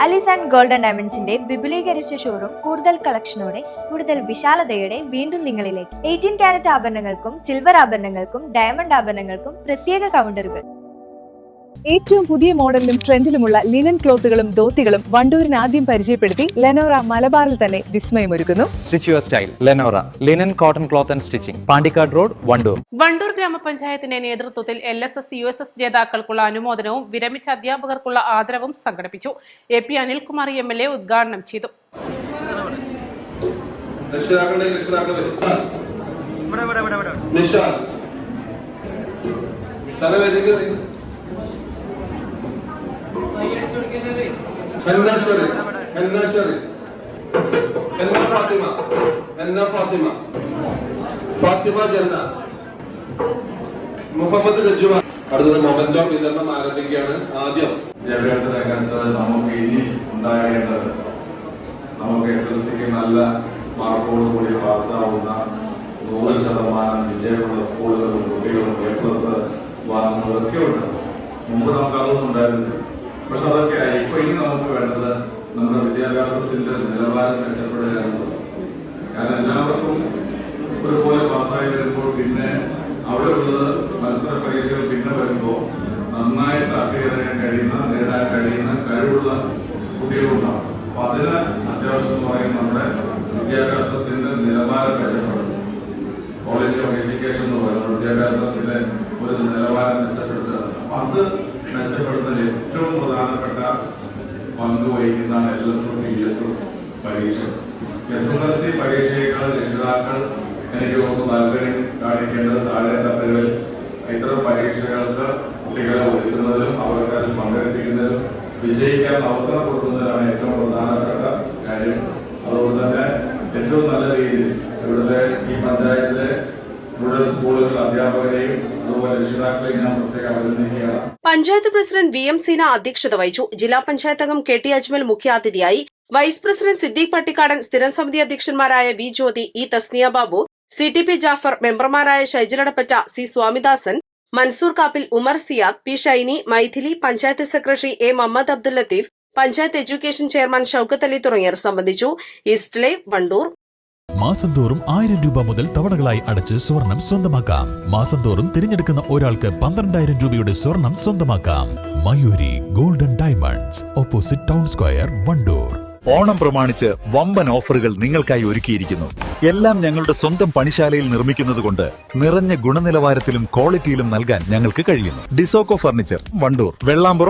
Alice and golden ഡയമണ്ട്സിന്റെ വിപുലീകരിച്ച showroom കൂടുതൽ കളക്ഷനോടെ കൂടുതൽ വിശാലതയോടെ വീണ്ടും നിങ്ങളിലേക്ക് 18 കാരറ്റ് ആഭരണങ്ങൾക്കും സിൽവർ ആഭരണങ്ങൾക്കും ഡയമണ്ട് ആഭരണങ്ങൾക്കും പ്രത്യേക കൗണ്ടറുകൾ. ഏറ്റവും പുതിയ മോഡലിലും ട്രെൻഡിലുമുള്ള ലിനൻ ക്ലോത്തുകളും ധോത്തികളും വണ്ടൂരിന് ആദ്യം പരിചയപ്പെടുത്തി ലെനോറ മലബാറിൽ തന്നെ വിസ്മയമൊരുക്കുന്നു. Stitch your style Lenora linen cotton cloth and stitching, Pandikkad road, Wandoor. Wandoor ഗ്രാമപഞ്ചായത്തിന്റെ നേതൃത്വത്തിൽ LSS USS ജേതാക്കൾക്കുള്ള അനുമോദനവും വിരമിച്ച അധ്യാപകർക്കുള്ള ആദരവും സംഘടിപ്പിച്ചു. AP അനിൽകുമാർ MLA ഉദ്ഘാടനം ചെയ്തു. മുഹമ്മദ് രജുവ അടുത്തത് മൊമെന്റോ വിതരണം ആരംഭിക്കുകയാണ്. ആദ്യം വിദ്യാഭ്യാസ രംഗത്ത് നമുക്ക് ഇനി ഉണ്ടാകേണ്ടത് നമുക്ക് SSLCക്ക് നല്ല മാർക്കോടുകൂടി പാസ്സാവുന്ന 100% വിജയമുള്ള സ്കൂളുകളും കുട്ടികളും A+ വാങ്ങുന്നതൊക്കെ ഉണ്ട്. മുമ്പ് നമുക്ക് അതൊന്നും ഉണ്ടായിരുന്നില്ല. പക്ഷെ അതൊക്കെ ആയി. ഇപ്പൊ ഇനി നമുക്ക് വേണ്ടത് നമ്മുടെ വിദ്യാഭ്യാസത്തിന്റെ നിലവാരം മെച്ചപ്പെടുക എന്നുള്ളത്. കാരണം എല്ലാവർക്കും ഒരുപോലെ പാസ്സായി വരുമ്പോൾ പിന്നെ അവിടെ ഉള്ളത് മത്സര പരീക്ഷകൾ പിന്നെ വരുമ്പോൾ നന്നായിട്ട് അഭ്യർത്ഥിക്കാൻ കഴിയുന്ന നേടാൻ കഴിയുന്ന കഴിവുള്ള കുട്ടികളുണ്ടാവും. അപ്പൊ അതിന് അത്യാവശ്യം എന്ന് പറയുന്നത് നമ്മുടെ വിദ്യാഭ്യാസത്തിന്റെ നിലവാരം മെച്ചപ്പെടുത്തും. കോളേജ് ഓഫ് എഡ്യൂക്കേഷൻ എന്ന് പറയുന്നത് വിദ്യാഭ്യാസത്തിന്റെ ഒരു നിലവാരം മെച്ചപ്പെടുത്തുക. അത് മെച്ചപ്പെടുത്തുന്ന ഏറ്റവും പ്രധാനപ്പെട്ട പങ്ക് വഹിക്കുന്നതാണ് LSS USS പരീക്ഷ. SSLC പരീക്ഷയേക്കാൾ രക്ഷിതാക്കൾ എനിക്ക് തോന്നുന്നു താല്പര്യം കാണിക്കേണ്ടത് താഴെ തട്ടുകളിൽ ഇത്തരം പരീക്ഷകൾക്ക് കുട്ടികളെ ഒരുക്കുന്നതിലും അവർക്ക് അതിൽ പങ്കെടുപ്പിക്കുന്നതിലും വിജയിക്കാൻ അവസരം കൊടുക്കുന്നതിലാണ് ഏറ്റവും പ്രധാനപ്പെട്ട കാര്യം. അതുകൊണ്ട് തന്നെ ഏറ്റവും നല്ല രീതിയിൽ ഇവിടുത്തെ ഈ പഞ്ചായത്തിലെ സ്കൂളുകൾ അധ്യാപകരെയും അതുപോലെ രക്ഷിതാക്കളെയും ഞാൻ പ്രത്യേകം അഭിനന്ദിക്കുകയാണ്. പഞ്ചായത്ത് പ്രസിഡന്റ് VM സീന അധ്യക്ഷത വഹിച്ചു. ജില്ലാ പഞ്ചായത്ത് അംഗം KT അജ്മൽ മുഖ്യാതിഥിയായി. വൈസ് പ്രസിഡന്റ് സിദ്ദീഖ് പട്ടിക്കാടൻ, സ്ഥിരം സമിതി അധ്യക്ഷന്മാരായ V ജ്യോതി, E തസ്നിയ ബാബു, CTP ജാഫർ, മെമ്പർമാരായ Shaijaladappatta, C Swamidasan, Mansoor Kappil, Umar Siyad, P Shiny, Mythili, panchayat secretary A Muhammad Abdul Latheef, panchayat education chairman Shoukath Ali തുടങ്ങിയവർ സംബന്ധിച്ചു. East live, Wandoor. മാസം തോറും 1000 രൂപ മുതൽ തവണകളായി അടച്ച് സ്വർണം സ്വന്തമാക്കാം. മാസം തോറും തിരഞ്ഞെടുക്കുന്ന ഒരാൾക്ക് 12,000 രൂപയുടെ സ്വർണം സ്വന്തമാക്കാം. Mayuri golden diamonds, opposite town square, Wandoor. Onam പ്രമാണിച്ച് വമ്പൻ ഓഫറുകൾ നിങ്ങൾക്കായി ഒരുക്കിയിരിക്കുന്നു. എല്ലാം ഞങ്ങളുടെ സ്വന്തം പണിശാലയിൽ നിർമ്മിക്കുന്നതുകൊണ്ട് നിറഞ്ഞ ഗുണനിലവാരത്തിലും ക്വാളിറ്റിയിലും നൽകാൻ ഞങ്ങൾക്ക് കഴിയുന്നു. ഡിസോക്കോ ഫർണിച്ചർ, വണ്ടൂർ, വെള്ളാമ്പുറം.